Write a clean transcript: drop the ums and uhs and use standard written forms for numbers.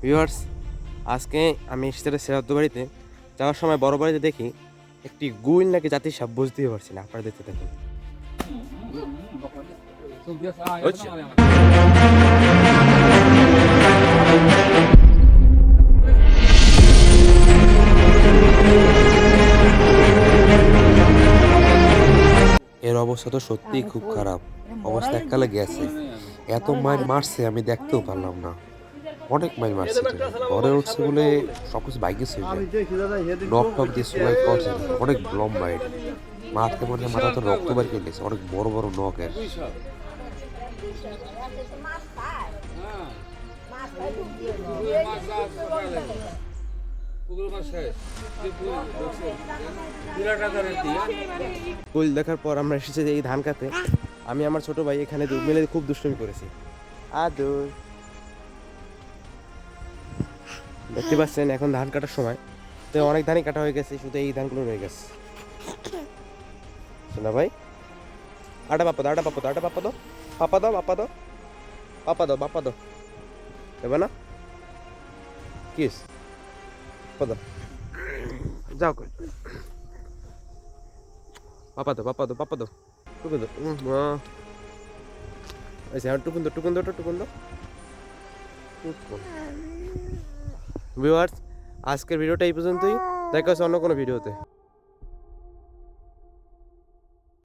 Viewers, আজকে আমি এসেছি শ্রাদ্ধ বাড়িতে। যাওয়ার সময় বড় বাড়িতে দেখি একটি গুইল নাকি জাতির সাপ, বুঝতেই পারছি না। আপনারা দেখতে থাকুন। এর অবস্থা তো সত্যিই খুব খারাপ। অবস্থা এককালে গেছে। এত মাইর মারছে আমি দেখতেও পারলাম না। অনেক মাইর মারছে। ঘরে উঠছে বলে সবকিছু বাইকে ছিল, নখ টক দিয়ে চুলাই করছে। অনেক লম্বা এটা, মারতে মারতে মাথা তো রক্ত বের করে গেছে। অনেক বড় বড় নখ এর। কুল দেখার পর আমরা এসেছি এই ধান কাতে। আমি আমার ছোট ভাই এখানে মিলে খুব দুষ্টুমি করেছি। আদর দেখতে পাচ্ছেন এখন ধান কাটার সময়, তো অনেক ধানই কাটা হয়ে গেছে, শুধু এই ধানগুলো রয়ে গেছে। শোনা ভাই, আটা পাপা দাও, আটা পাপা দাও, আটা পাপা দাও, পাপা দাও, পাপা দাও, পাপা দাও, পাপা দাও, দেবে না কিস পাপা দাও, যাও পাপা দাও, পাপা দাও, পাপা দাও, টুকুন দাও, টুকুন দাও, টুকুন দাও, টুকুন দাও। ভিউয়ার্স, আজকের ভিডিওটা এই পর্যন্তই। দেখা হচ্ছে অন্য কোনো ভিডিওতে।